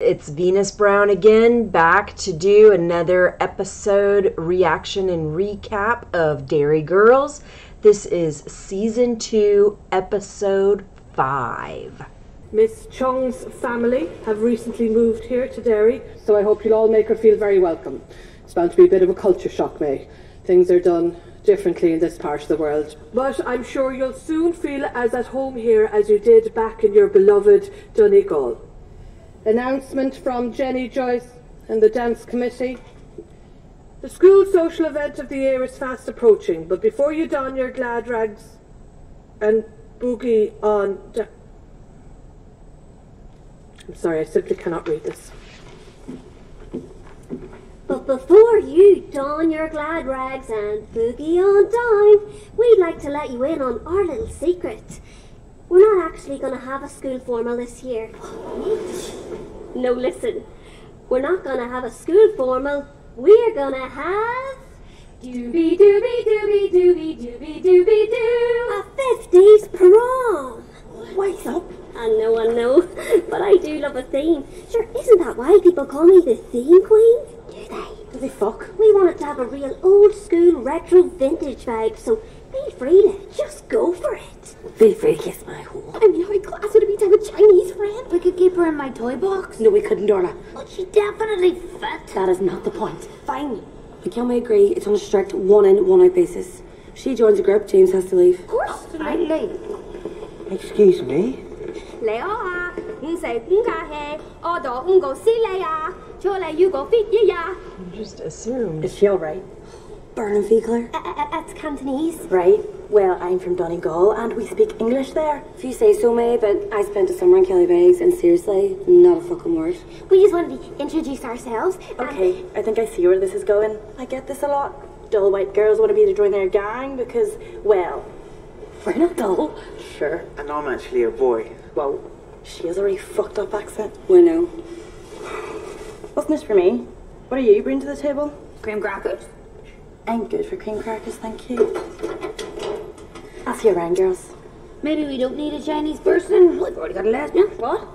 It's Venus Brown again, back to do another episode reaction and recap of Derry Girls. This is Season 2, Episode 5. Miss Chung's family have recently moved here to Derry, so I hope you'll all make her feel very welcome. It's bound to be a bit of a culture shock, May. Things are done differently in this part of the world. But I'm sure you'll soon feel as at home here as you did back in your beloved Donegal. Announcement from Jenny Joyce and the dance committee. The school social event of the year is fast approaching, but before you don your glad rags and boogie on... I'm sorry, I simply cannot read this. But before you don your glad rags and boogie on down, we'd like to let you in on our little secret. We're not actually going to have a school formal this year. No, listen. We're not going to have a school formal. We're going to have... Doobie doobie doobie doobie doobie doobie doo. A 50s prom. What's up? I know. But I do love a theme. Sure, isn't that why people call me the theme queen? Do they? Do they fuck? We wanted to have a real old school retro vintage vibe, so feel free to just go for it. Feel free to kiss my hole. I mean, how class would it be to have a Chinese friend? We could keep her in my toy box. No, we couldn't, Dorla. But she definitely fit. That is not the point. Fine. But can we agree it's on a strict one in, one out basis? If she joins the group, James has to leave. Of course. Absolutely. Excuse me? 你好啊，唔食五架氣，我度五個司你啊，出嚟要個 fit 一呀。 Just assume. Is she alright? Burning Fiegler? That's Cantonese. Right. Well, I'm from Donegal and we speak English there. If you say so, May, but I spent a summer in Kellybags and seriously, not a fucking word. We just wanted to introduce ourselves. Okay, I think I see where this is going. I get this a lot. Dull white girls want to be to join their gang because, well, we're not dull. Sure. And I'm actually a boy. Whoa, she has a really fucked up accent. We know. What's this for me? What are you bringing to the table? Cream crackers. I'm good for cream crackers, thank you. I'll see you around, girls. Maybe we don't need a Chinese person. We've already got a lesbian. What?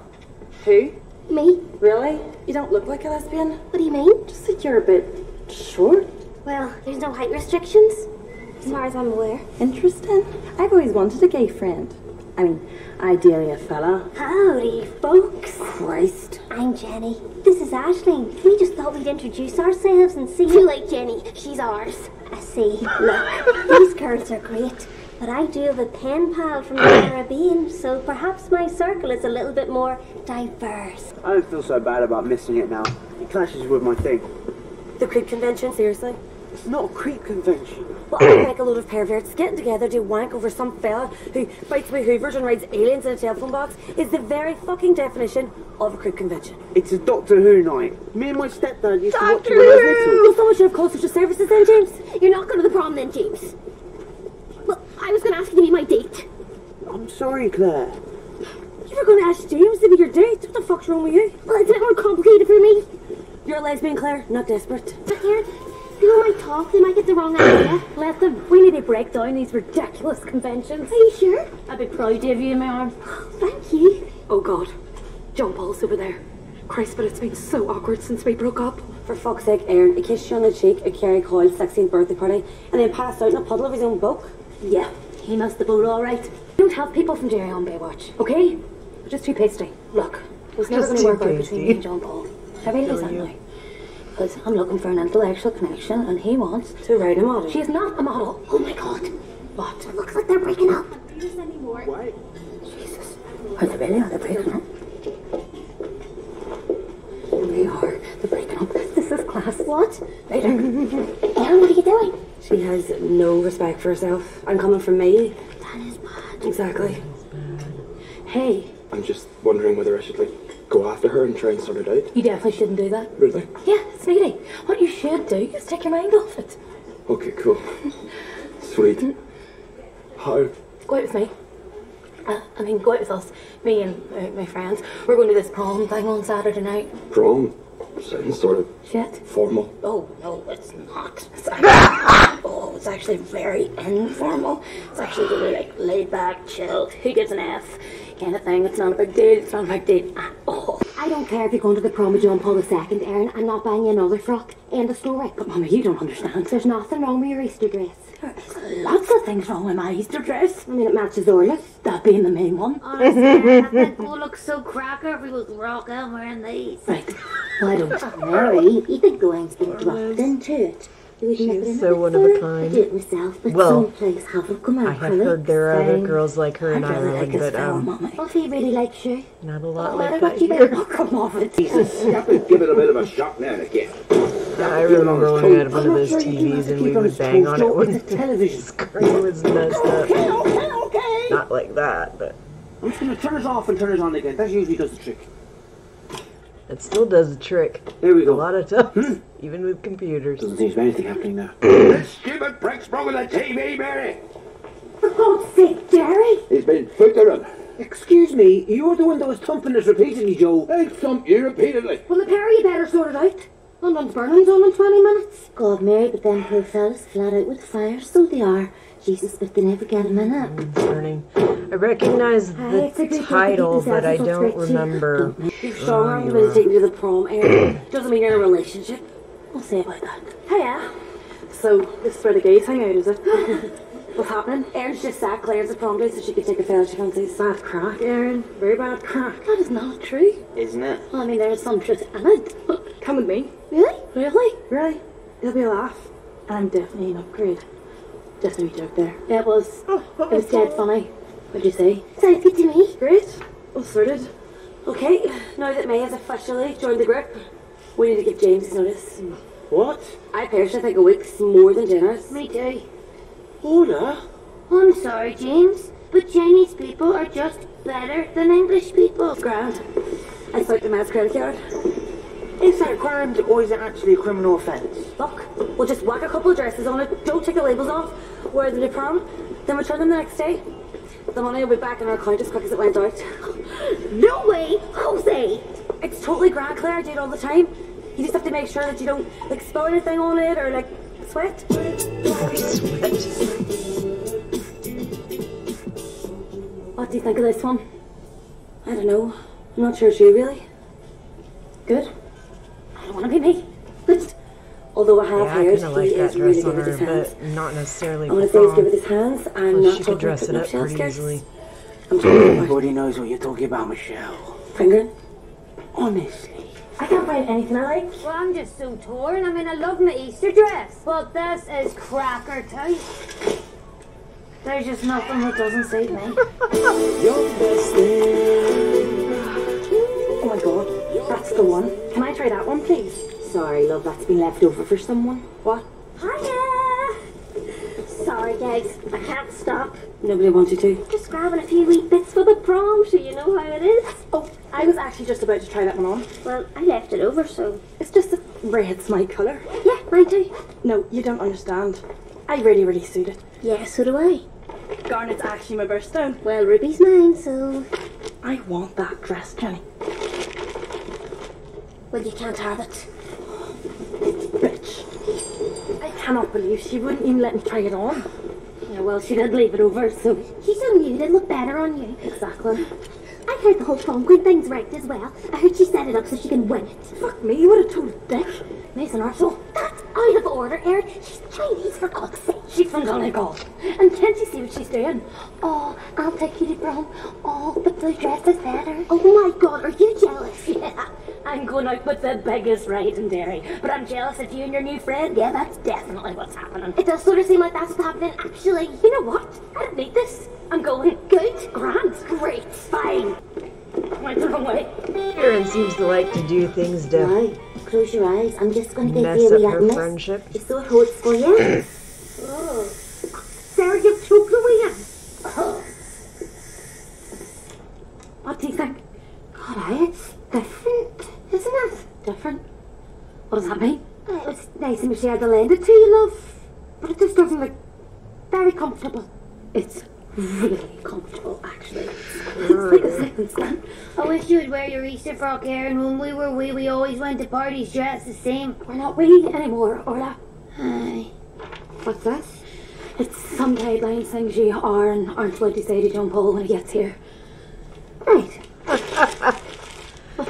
Who? Me? Really? You don't look like a lesbian. What do you mean? Just that you're a bit short. Well, there's no height restrictions, as far as I'm aware. Interesting. I've always wanted a gay friend. I mean, ideally a fella. Howdy, folks. Christ. I'm Jenny. This is Aisling. We just thought we'd introduce ourselves and see you like Jenny. She's ours. I see. Look, these girls are great, but I do have a pen pal from the Caribbean, so perhaps my circle is a little bit more diverse. I don't feel so bad about missing it now. It clashes with my thing. The creep convention, seriously? It's not a creep convention. Well, I like a load of perverts getting together to wank over some fella who fights with hoovers and rides aliens in a telephone box is the very fucking definition of a creep convention. It's a Doctor Who night. Me and my stepdad used to watch it when I was little. Well, someone should have called social services then, James. You're not going to the prom then, James. Well, I was going to ask you to be my date. I'm sorry, Claire. You were going to ask James to be your date? What the fuck's wrong with you? Well, it's a bit more complicated for me. You're a lesbian, Claire, not desperate. But here, people might talk, they might get the wrong idea. Let them. We need to break down these ridiculous conventions. Are you sure? I'd be proud to have you in my arms. Thank you. Oh God, John Paul's over there. Christ, but it's been so awkward since we broke up. For fuck's sake, Aaron, he kissed you on the cheek at Kerry Coyle's 16th birthday party and then passed out in a puddle of his own book. Yeah, he must have been all right. Don't have people from Derry on Baywatch, okay? We're just too pasty. Look, it was never Just going to too work out pasty. between me and John Paul. I realise that now. Because I'm looking for an intellectual connection and he wants to ride a model. She is not a model. Oh my God. What? It looks like they're breaking up. Wait. Jesus. Are they really? Are they breaking up? Here we are. They're breaking up. This is class. What? Later. Ellen, what are you doing? She has no respect for herself. I'm coming from me. That is bad. Exactly. Hey. I'm just wondering whether I should, go after her and try and sort it out. You definitely shouldn't do that. Really? Yeah, sweetie. What you should do is take your mind off it. Okay, cool. Sweet. How? Go out with me. Go out with us. Me and my friends. We're going to this prom thing on Saturday night. Prom? Sounds sort of Shit. formal. Oh, no, it's not. It's actually very informal. It's actually really, laid back, chilled. Who gives an F? Kind of thing. It's not a big deal. It's not a big deal at all. I don't care if you're going to the prom with John Paul II, Erin. I'm not buying you another frock. End of story. But Mama, you don't understand. There's nothing wrong with your Easter dress. There's lots of things wrong with my Easter dress. I mean, it matches Orla's. That being the main one. Honestly, I think we'll look so cracker if we was rock out wearing these. Right. Why don't Mary, you think Gwen's been dropped into it? She's so one of a I kind. do it myself, but Well, some place haven't come out I have heard there are other girls like her in I'd really Ireland, like but Mama. Well, if he really likes you. not a lot Well, like what that you here. Oh, come off it. Jesus, you have to give it a bit of a shot now and again. I remember when we had one of those TVs and we would bang on it when the television screen was messed up. Okay. Not like that, but I'm just going to turn it off and turn it on again. That usually does the trick. it still does the trick. There we A go. lot of times, even with computers. Doesn't seem to be anything happening now. This stupid prick's broken the TV, Mary. For God's sake, Jerry! He's been flickering. Excuse me, you're the one that was thumping us repeatedly, Joe. I thumped you repeatedly. Well, the pair you better sort it out. London's burning's on in 20 minutes. God, Mary, but them poor fellas flat out with the fire, so they are. Jesus, but they never get a minute. Burning. I recognize It's a the good title, thing but I to don't keep this remember. You're sure you've been taken to the prom, Erin. Doesn't mean you're in a relationship. We'll see about that. Hiya. So, this is where the gays hang out, is it? What's happening? Erin's just sat Claire's at prom day so she could take a fella she fancies. Bad crack, Erin. Very bad crack. That is not true. Isn't it? Well, I mean, there's some truth in it. Come with me. Really? Really? Really? It'll be a laugh. I'm definitely an upgrade. Just a wee joke there. Yeah, it was. It was dead funny. What'd you say? Sounds good to me. Great. All sorted. Okay, now that May has officially joined the group, we need to give James his notice. What? I personally think a week's more than generous. Me too. Hola. I'm sorry, James, but Chinese people are just better than English people. Grand. I swiped the man's credit card. Is that a crime or is it actually a criminal offence? Look, we'll just whack a couple of dresses on it, don't take the labels off, wear them to prom, then return them the next day. The money will be back in our account as quick as it went out. No way, Jose! It's totally grand, Claire. I do it all the time. You just have to make sure that you don't like spill anything on it or like sweat. What do you think of this one? I don't know. I'm not sure it's you really. Good. I don't want to be me. But although I have Yeah, I heard kind of he like that is really dress on good with his her, hands. but not necessarily I want for to say he's good prom. with his hands. I'm Well, not she talking could dress about it up nutshell pretty skirts. easily. I'm talking about Everybody knows what you're talking about, Michelle. fingering. Honestly. I can't find anything I like. Well, I'm just so torn. I mean, I love my Easter dress, but this is cracker tight. There's just nothing that doesn't suit me. Oh my god, that's the one. Can I try that one, please? Sorry, love, that's been left over for someone. What? Hiya! Sorry, guys, I can't stop. Nobody wants you to. Just grabbing a few wee bits for the prom, so you know how it is. Oh, I was actually just about to try that one on. Well, I left it over, so... It's just that red's my colour. Yeah, mine too. No, you don't understand. I really suit it. Yeah, so do I. Garnet's actually my birthstone. Well, Ruby's mine, so... I want that dress, Jenny. Well, you can't have it. Bitch. I cannot believe she wouldn't even let me try it on. Yeah, well, she did leave it over, so... She's so new, it'd look better on you. Exactly. I heard the whole prom queen thing's right as well. I heard she set it up so she can win it. Fuck me, what a total dick. Mason Arsehole. That's out of order, Erin. She's Chinese, for God's sake. She's from Donegal. And can't you see what she's doing? Oh, I'll take you to prom. Oh, but the dress is better. Oh my God, are you jealous? Yeah, I'm going out with the biggest ride in Derry. But I'm jealous of you and your new friend. Yeah, that's definitely what's happening. It does sort of seem like that's what's happening, actually. You know what? I don't need this. I'm going. Good. Grand. Great. Fine. Went the wrong way. Erin seems to like to do things to Right, close your eyes. I'm just going to give mess you a up wee her atlas. friendship. Just so it holds for you. Oh. Sarah, you've choked the wee hand. What do you think? God, it's different, isn't it? Different? What does that mean? It was nice of Michelle to lend it to you, love. But it just doesn't look very comfortable. It's really comfortable, actually. It's like a second skin. I wish you would wear your Easter frock, Erin. When we were wee, we always went to parties dressed the same. We're not wee anymore, Orla. Aye. What's this? It's some guidelines things you are and aren't allowed to say to John Paul when he gets here. Right.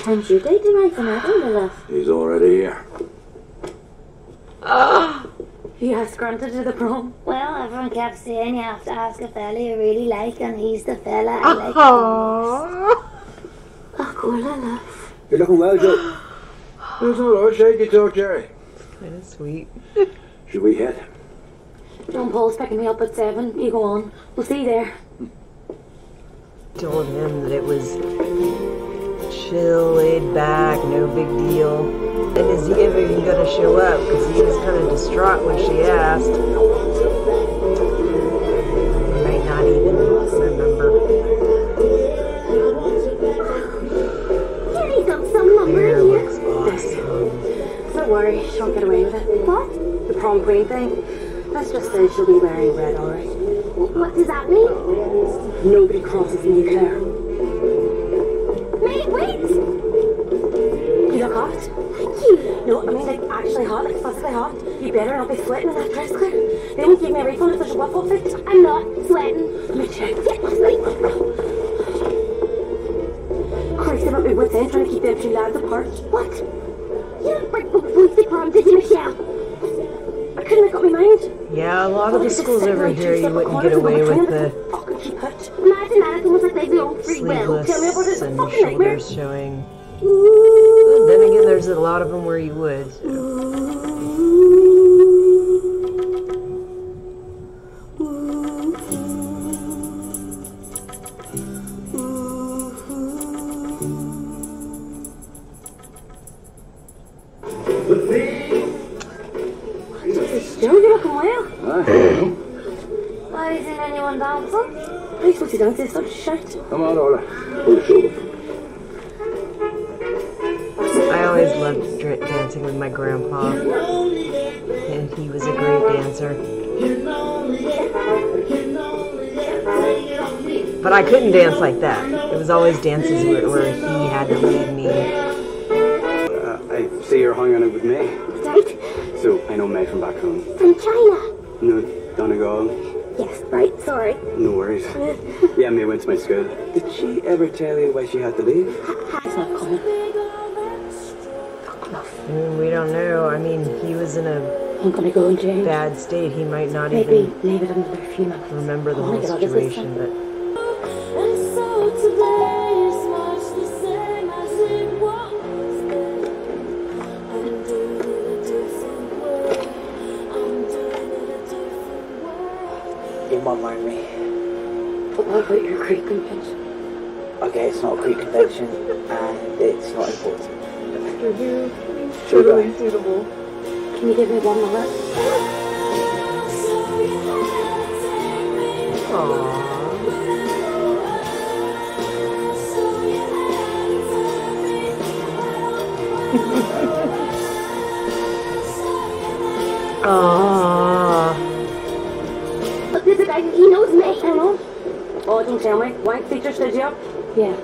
time's your day to ride from that, Lila? He's already here. Yes, granted to the prom. Well, everyone kept saying you have to ask a fella you really like, and he's the fella I like. Aww. Oh, poor Lila. You're looking well, Joe. There's a lot of shaky talk, Jerry. Kind of sweet. Should we head? John Paul's picking me up at 7. You go on. We'll see you there. Told him that it was chill, laid back, no big deal. And is he ever even gonna show up? Because he was kind of distraught when she asked. He might not even remember. Jerry's got some lumber Hair in here. looks awesome. Don't worry, she won't get away with it. What? The prom queen thing. Let's just say she'll be wearing red, alright? What does that mean? Nobody crosses me, Claire. Wait! You look hot. Thank you. No, I mean like actually hot, like physically hot. You better not be sweating in that dress, Claire. They won't give me a refund if there's a whip fit. I'm not sweating. Let me check. Yeah, that's right. Christ, I'm at my wit's end trying to keep them two lads apart. What? You didn't bring boys to prom, did you, Michelle? I couldn't make up my mind. Yeah, a lot of the schools over here you wouldn't get away with the Fucking keep it. Imagine that if it was like they own free will. Tell me about sleeveless this and fucking nightmare. shoulders showing. Then again, there's a lot of them where you would. So. Joe, you're looking well. Why isn't anyone dancing? Are you supposed to dance this sort of shit? Come on, Ola. Pull the shoulder. I always loved dancing with my grandpa, and he was a great dancer. But I couldn't dance like that. It was always dances where he had to lead me. I see you're hanging out with me. Right? So, I know May from back home. From China. No, Donegal. Yes, right, sorry. No worries. Yeah, May went to my school. Did she ever tell you why she had to leave? It's not coming. We don't know. I mean, he was in a I'm gonna go and change. bad state. He might not Maybe even leave it under a few minutes. remember the I whole wanna get out of this situation. thing. But You might mind me. But what about your Greek convention? Okay, it's not a Greek convention, and it's not important. totally suitable. Can you give me 1 minute? Aww. Look, there's a guy, he knows me. I don't know. Oh, don't tell me. Wank features stood you up? Yeah.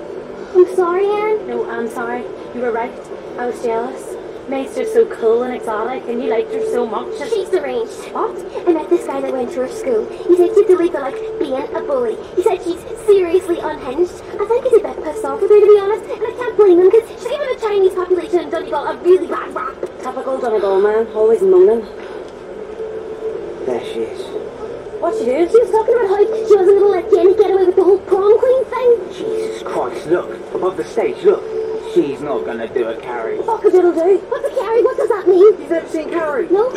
I'm sorry, Anne. No, I'm sorry. You were right. I was jealous. May's just so cool and exotic, and you liked her so much. She's deranged. What? I met this guy that went to her school. He said she's illegal, like being a bully. He said she's seriously unhinged. I think he's a bit pissed off with her, to be honest, and I can't blame him because she's given the Chinese population in Donegal a really bad rap. Typical Donegal man, always moaning. There she is. What you doing? She was talking about how she wasn't going to let Jenny get away with the whole prom queen thing. Jesus Christ, look. Above the stage, look. She's not gonna do a carry. Fuck if it'll do. What's a carry? What does that mean? You've never seen Carrie? No.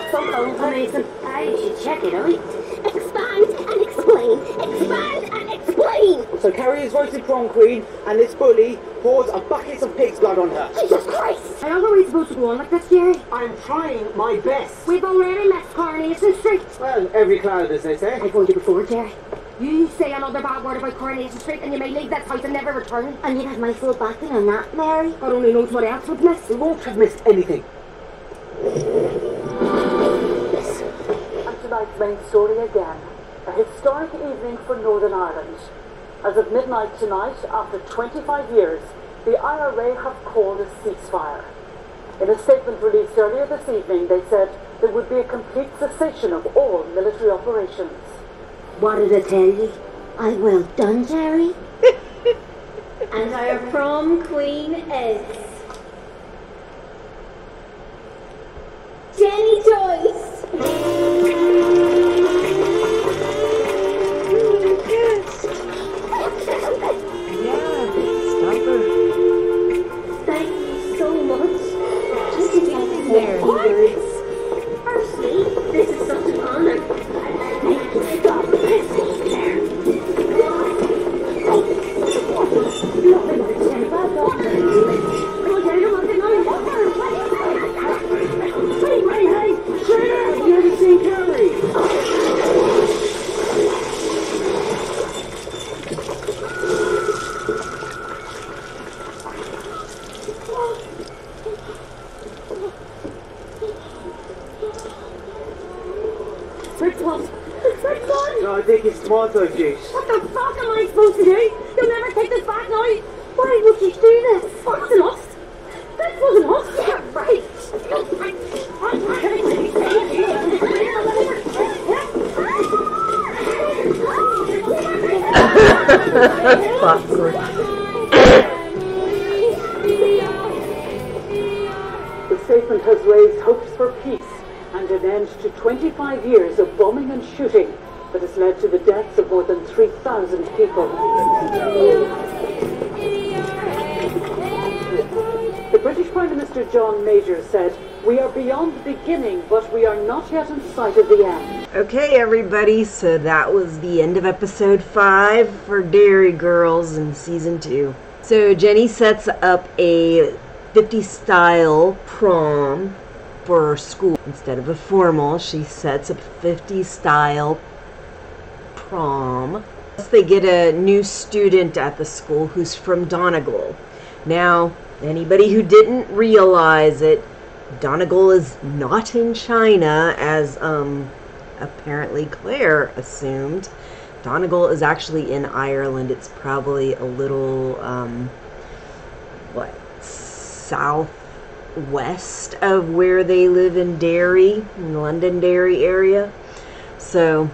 Some phones amazing. I should check it out. Expand and explain. Expand and explain. So Carrie is voted prom queen, and this bully pours a bucket of pig's blood on her. Jesus Christ. How long are we supposed to go on like this, Jerry? I'm trying my best. We've already met Coronation Street. Well, every cloud, as they say. I've warned you before, Jerry. You say another bad word about Coronation Street and you may leave this house and never return. And you'd have my full backing on that, Mary. God only knows what else would miss. We won't have missed anything. And tonight's main story again, a historic evening for Northern Ireland. As of midnight tonight, after 25 years, the IRA have called a ceasefire. In a statement released earlier this evening, they said there would be a complete cessation of all military operations. What did I tell you? Well done, Jerry. And our prom queen is Jenny Joyce. Stop her. Thank you so much. Just to get There, Firstly, this is such an honor. Stop this. No, I think it's tomato juice. What the fuck am I supposed to do? You'll never take this back now. Why would you do this? It wasn't us. This wasn't us. Yeah, right. Popcorn. The statement has raised hopes for peace and an end to 25 years of bombing and shooting that has led to the deaths of more than 3,000 people. The British Prime Minister John Major said, "We are beyond the beginning, but we are not yet in sight of the end." Okay, everybody, so that was the end of episode 5 for Derry Girls in season 2. So Jenny sets up a 50s style prom for her school. Instead of a formal, she sets up a 50s style prom. They get a new student at the school who's from Donegal. Now, anybody who didn't realize it, Donegal is not in China, as apparently Claire assumed. Donegal is actually in Ireland. It's probably a little southwest of where they live in Derry, in the Londonderry area. So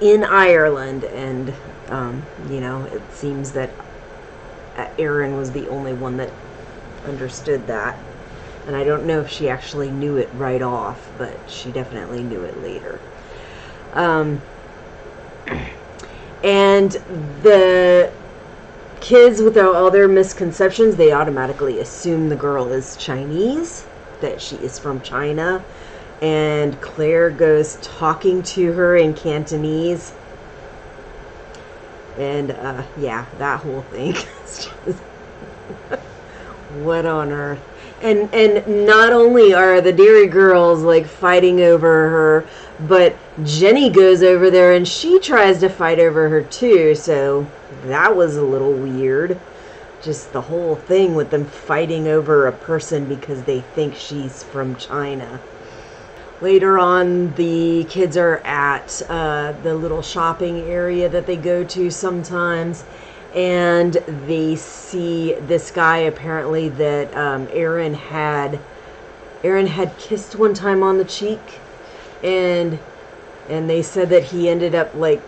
in Ireland, and you know, it seems that Erin was the only one that understood that. And I don't know if she actually knew it right off, but she definitely knew it later. And the kids, with all their misconceptions, they automatically assume the girl is Chinese, that she is from China. And Claire goes talking to her in Cantonese. And, yeah, that whole thing is just... what on earth? And not only are the Derry Girls, like, fighting over her, but Jenny goes over there and she tries to fight over her, too. So that was a little weird. Just the whole thing with them fighting over a person because they think she's from China. Later on, the kids are at the little shopping area that they go to sometimes, and they see this guy apparently that Erin had kissed one time on the cheek, and they said that he ended up like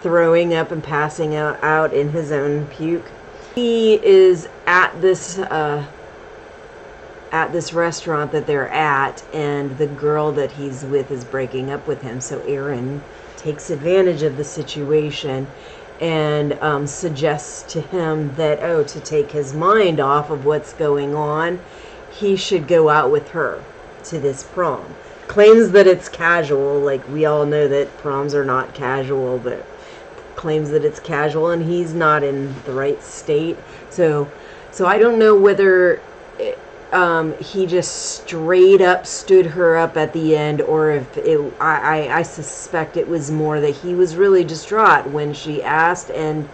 throwing up and passing out in his own puke. He is at this restaurant that they're at, and the girl that he's with is breaking up with him. So Erin takes advantage of the situation and suggests to him that, to take his mind off of what's going on, he should go out with her to this prom. Claims that it's casual, like we all know that proms are not casual, but claims that it's casual, and he's not in the right state. So I don't know whether he just straight up stood her up at the end, or if I suspect it was more that he was really distraught when she asked, and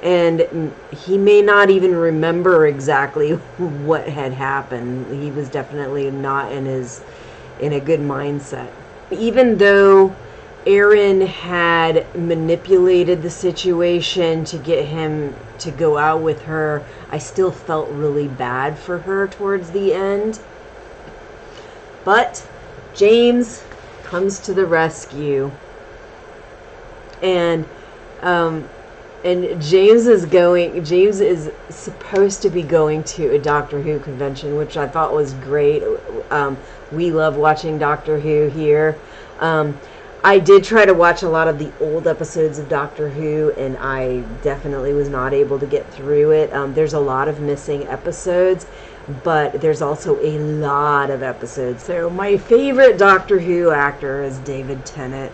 he may not even remember exactly what had happened. He was definitely not in a good mindset. Even though Erin had manipulated the situation to get him to go out with her, I still felt really bad for her towards the end. But James comes to the rescue, and And James is supposed to be going to a Doctor Who convention, which I thought was great. We love watching Doctor Who here. I did try to watch a lot of the old episodes of Doctor Who, and I definitely was not able to get through it. There's a lot of missing episodes, but there's also a lot of episodes. So my favorite Doctor Who actor is David Tennant.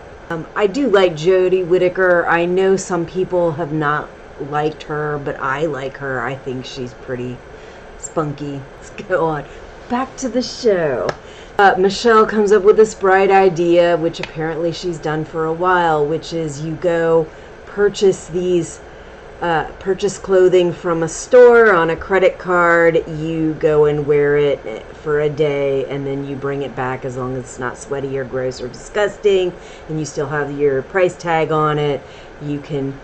I do like Jodie Whittaker. I know some people have not liked her, but I like her. I think she's pretty spunky. Let's go on. Back to the show. Michelle comes up with this bright idea, which apparently she's done for a while, which is you go purchase clothing from a store on a credit card, you go and wear it for a day, and then you bring it back as long as it's not sweaty or gross or disgusting, and you still have your price tag on it. You can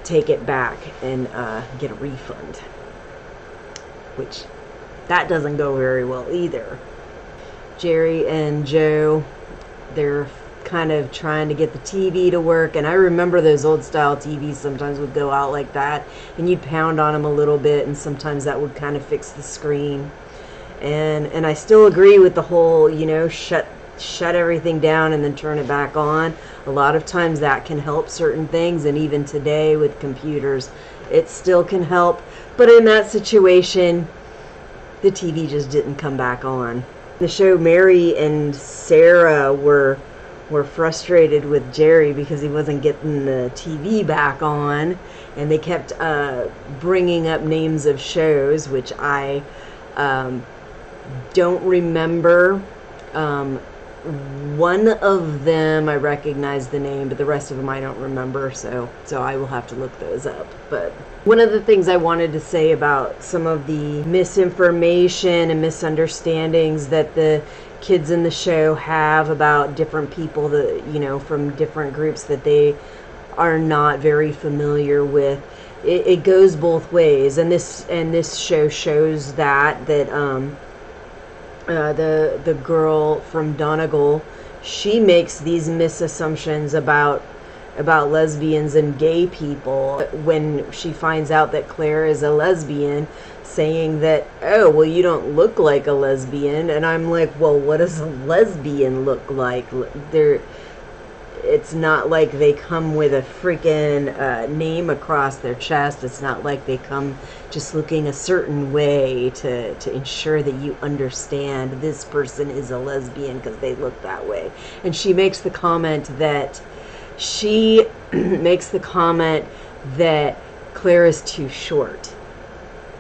take it back and get a refund, which that doesn't go very well either. Jerry and Joe, they're kind of trying to get the TV to work, and I remember those old style TVs sometimes would go out like that, and you'd pound on them a little bit, and sometimes that would kind of fix the screen. And I still agree with the whole, shut everything down and then turn it back on. A lot of times that can help certain things, and even today with computers, it still can help. But in that situation, the TV just didn't come back on. The show, Mary and Sarah were frustrated with Jerry because he wasn't getting the TV back on, and they kept bringing up names of shows, which I don't remember. One of them I recognize the name, but the rest of them I don't remember, so I will have to look those up. But one of the things I wanted to say about some of the misinformation and misunderstandings that the kids in the show have about different people that, from different groups that they are not very familiar with, it goes both ways, and this show shows that the girl from Donegal, she makes these misassumptions about lesbians and gay people when she finds out that Claire is a lesbian, saying that, oh, well, you don't look like a lesbian. And I'm like, well, what does a lesbian look like? It's not like they come with a freaking name across their chest. It's not like they come just looking a certain way to ensure that you understand this person is a lesbian because they look that way. And she makes the comment that Claire is too short.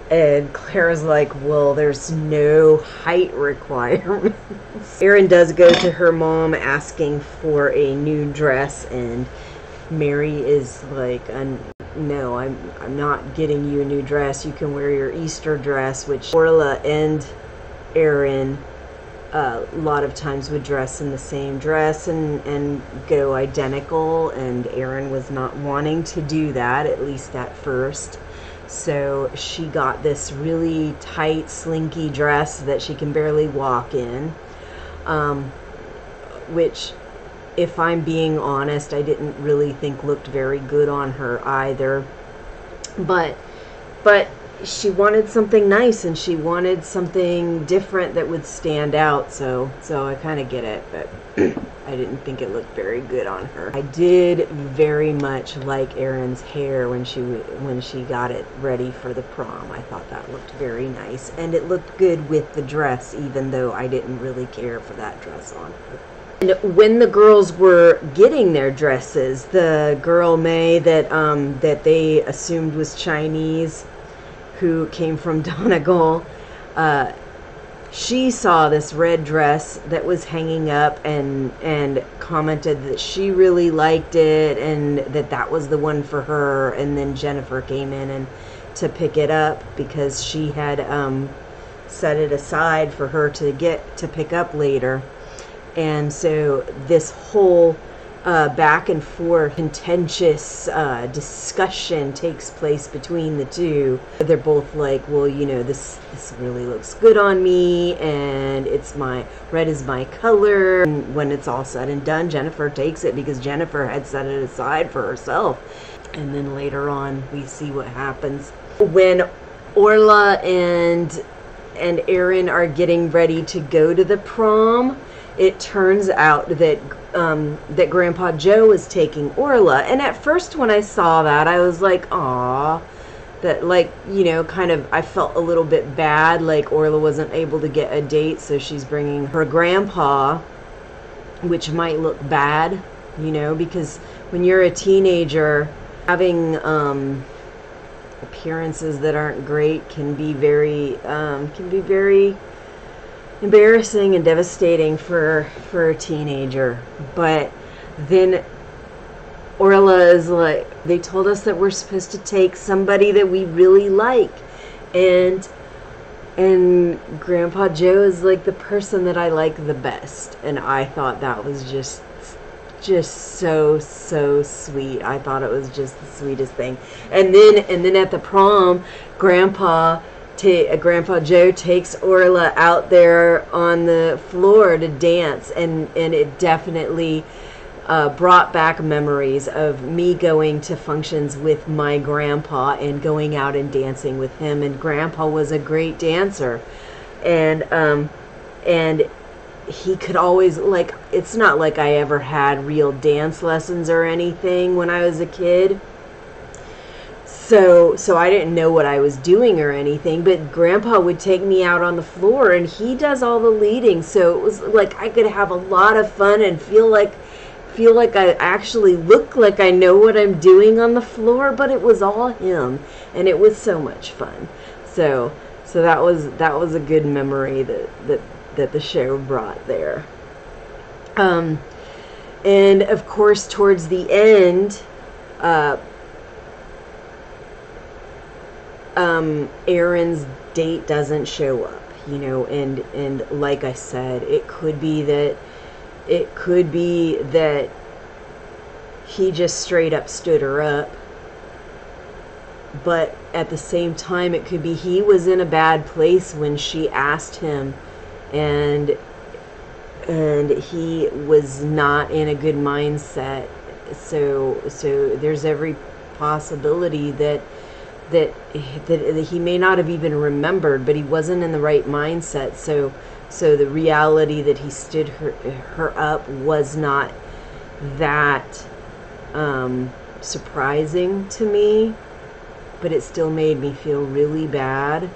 And Claire's like, well, there's no height requirement. Erin does go to her mom asking for a new dress, and Mary is like, no, I'm not getting you a new dress. You can wear your Easter dress, which Orla and Erin a lot of times would dress in the same dress and go identical, and Erin was not wanting to do that, at least at first. So she got this really tight, slinky dress that she can barely walk in, which, if I'm being honest, I didn't really think looked very good on her either. But she wanted something nice, and she wanted something different that would stand out, so I kind of get it, but I didn't think it looked very good on her. I did very much like Erin's hair when she got it ready for the prom. I thought that looked very nice, and it looked good with the dress, even though I didn't really care for that dress on her. And when the girls were getting their dresses, the girl May that they assumed was Chinese, who came from Donegal, she saw this red dress that was hanging up and commented that she really liked it and that was the one for her. And then Jennifer came in and to pick it up because she had set it aside for her to pick up later. And so this whole back and forth contentious discussion takes place between the two. They're both like, well, this really looks good on me, and red is my color. And when it's all said and done, Jennifer takes it because Jennifer had set it aside for herself. And then later on, we see what happens. When Orla and Aaron are getting ready to go to the prom, it turns out that that Grandpa Joe is taking Orla. And at first when I saw that, I was like, aw, that, like, you know, kind of, I felt a little bit bad, like Orla wasn't able to get a date, so she's bringing her grandpa, which might look bad, you know, because when you're a teenager, having appearances that aren't great can be very embarrassing and devastating for a teenager. But then Orla is like, they told us that we're supposed to take somebody that we really like, and Grandpa Joe is like the person that I like the best. And I thought that was just so sweet. I thought it was just the sweetest thing. And then at the prom, Grandpa Joe takes Orla out there on the floor to dance, and it definitely brought back memories of me going to functions with my grandpa and going out and dancing with him. And Grandpa was a great dancer, and he could always, like, it's not like I ever had real dance lessons or anything when I was a kid. So I didn't know what I was doing or anything, but Grandpa would take me out on the floor and he does all the leading. So it was like I could have a lot of fun and feel like I actually look like I know what I'm doing on the floor, but it was all him, and it was so much fun. So that was a good memory that the show brought there. And of course, towards the end, Aaron's date doesn't show up, you know, and like I said, it could be that he just straight up stood her up, but at the same time, it could be he was in a bad place when she asked him, and he was not in a good mindset. So there's every possibility that he may not have even remembered, but he wasn't in the right mindset. So the reality that he stood her up was not that surprising to me, but it still made me feel really bad.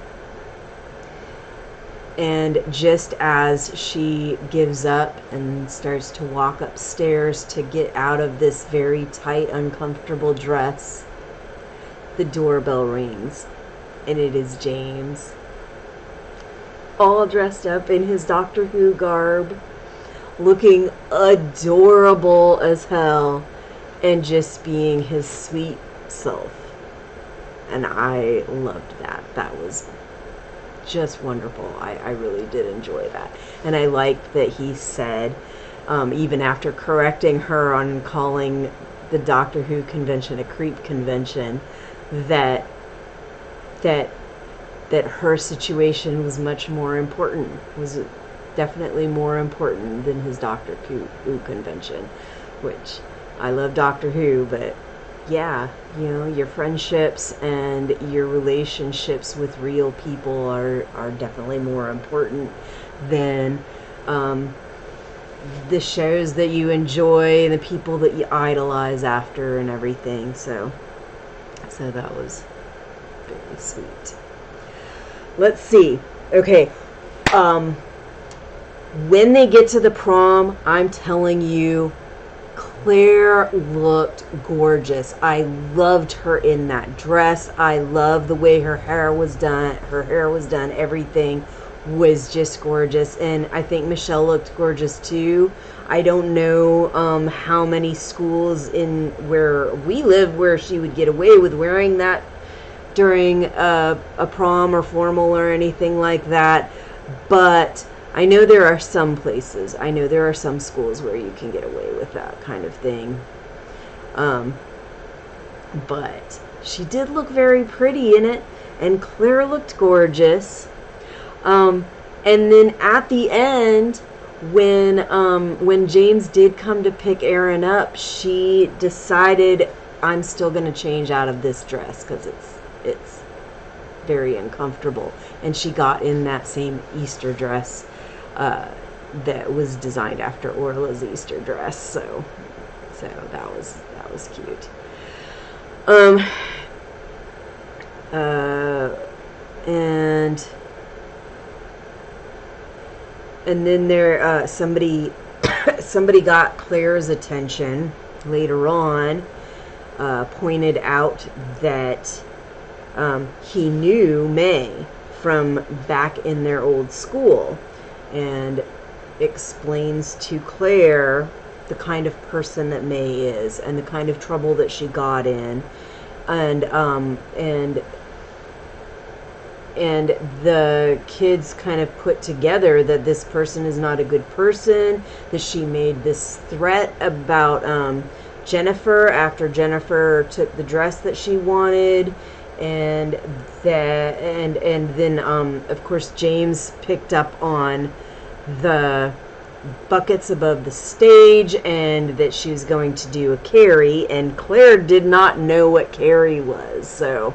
And just as she gives up and starts to walk upstairs to get out of this very tight, uncomfortable dress, the doorbell rings, and it is James, all dressed up in his Doctor Who garb, looking adorable as hell, and just being his sweet self. And I loved that. That was just wonderful. I really did enjoy that. And I liked that he said, even after correcting her on calling the Doctor Who convention a creep convention, that her situation was much more important, was definitely more important than his Doctor Who convention, which I love Doctor Who, but yeah, you know, your friendships and your relationships with real people are definitely more important than the shows that you enjoy and the people that you idolize after and everything. So that was very sweet. Let's see. Okay. When they get to the prom, I'm telling you, Claire looked gorgeous. I loved her in that dress. I loved the way her hair was done. Everything was just gorgeous. And I think Michelle looked gorgeous too. I don't know how many schools in where we live where she would get away with wearing that during a prom or formal or anything like that. But I know there are some places, I know there are some schools where you can get away with that kind of thing. But she did look very pretty in it, and Claire looked gorgeous. And then at the end, when James did come to pick Aaron up, she decided I'm still going to change out of this dress because it's very uncomfortable. And she got in that same Easter dress that was designed after Orla's Easter dress. So that was cute. And then there somebody got Claire's attention later on, pointed out that he knew May from back in their old school, and explains to Claire the kind of person that May is and the kind of trouble that she got in, and the kids kind of put together that this person is not a good person, that she made this threat about Jennifer after Jennifer took the dress that she wanted, and then of course James picked up on the buckets above the stage and that she was going to do a carry, and Claire did not know what carry was, so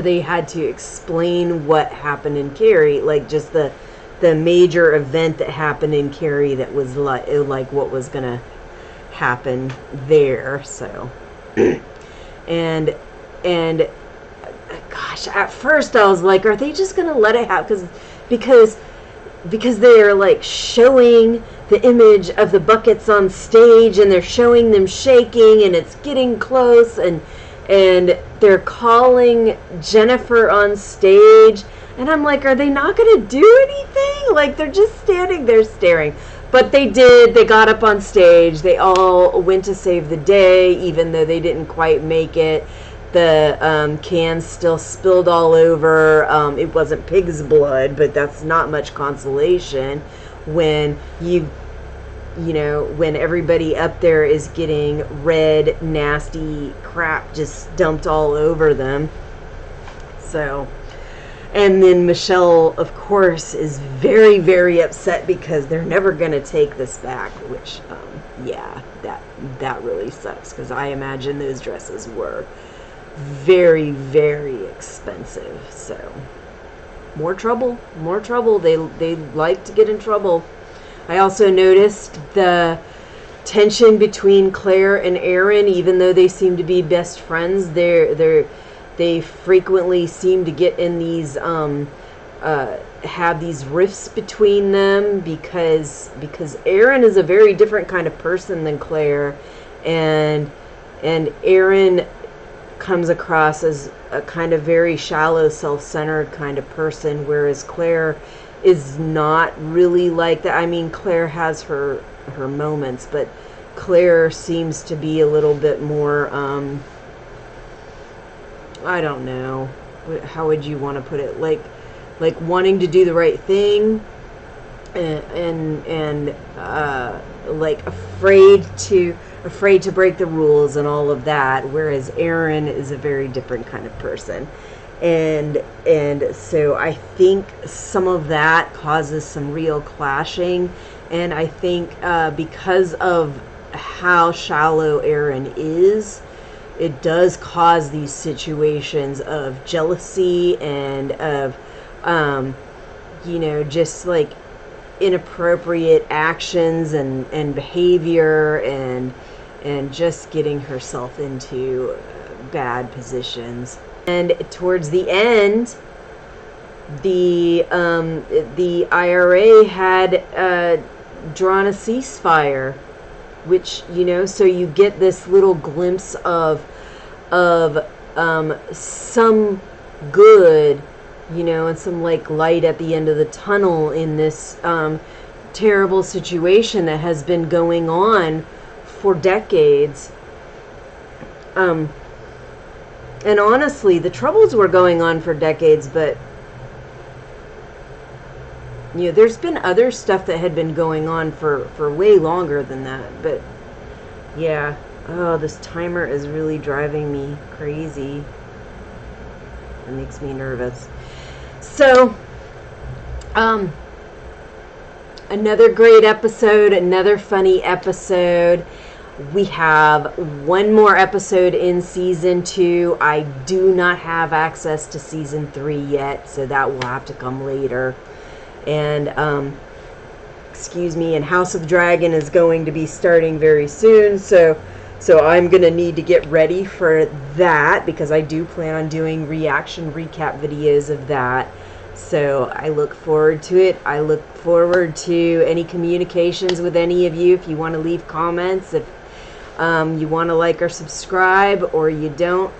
they had to explain what happened in Carrie, like just the major event that happened in Carrie that was like what was gonna happen there. So and gosh, at first I was like, are they just gonna let it happen? Because they're like showing the image of the buckets on stage and they're showing them shaking and it's getting close, and they're calling Jennifer on stage, and I'm like, are they not going to do anything? Like, they're just standing there staring. But they did. They got up on stage. They all went to save the day, even though they didn't quite make it. The cans still spilled all over. It wasn't pig's blood, but that's not much consolation when when everybody up there is getting red, nasty crap just dumped all over them. So, and then Michelle, of course, is very, very upset because they're never going to take this back, which, yeah, that really sucks, because I imagine those dresses were very, very expensive. So, more trouble. They like to get in trouble. I also noticed the tension between Claire and Aaron, even though they seem to be best friends. They frequently seem to get in these have these rifts between them because Aaron is a very different kind of person than Claire, and Aaron comes across as a kind of very shallow, self-centered kind of person, whereas Claire is not really like that. I mean, Claire has her moments, but Claire seems to be a little bit more, I don't know, how would you want to put it? Like wanting to do the right thing, and like afraid to break the rules and all of that. Whereas Aaron is a very different kind of person. And so I think some of that causes some real clashing, and I think because of how shallow Aaron is, it does cause these situations of jealousy and of just like inappropriate actions and behavior and just getting herself into bad positions. And towards the end, the IRA had drawn a ceasefire, which, so you get this little glimpse of some good, and some like light at the end of the tunnel in this terrible situation that has been going on for decades. And honestly, the troubles were going on for decades, but there's been other stuff that had been going on for way longer than that. But yeah, oh, this timer is really driving me crazy. It makes me nervous. So, another great episode, another funny episode. We have one more episode in season 2. I do not have access to season 3 yet, so that will have to come later. And excuse me, and House of Dragon is going to be starting very soon, so I'm gonna need to get ready for that, because I do plan on doing reaction recap videos of that. So I look forward to it. I look forward to any communications with any of you. If you want to leave comments, if you want to like or subscribe, or you don't,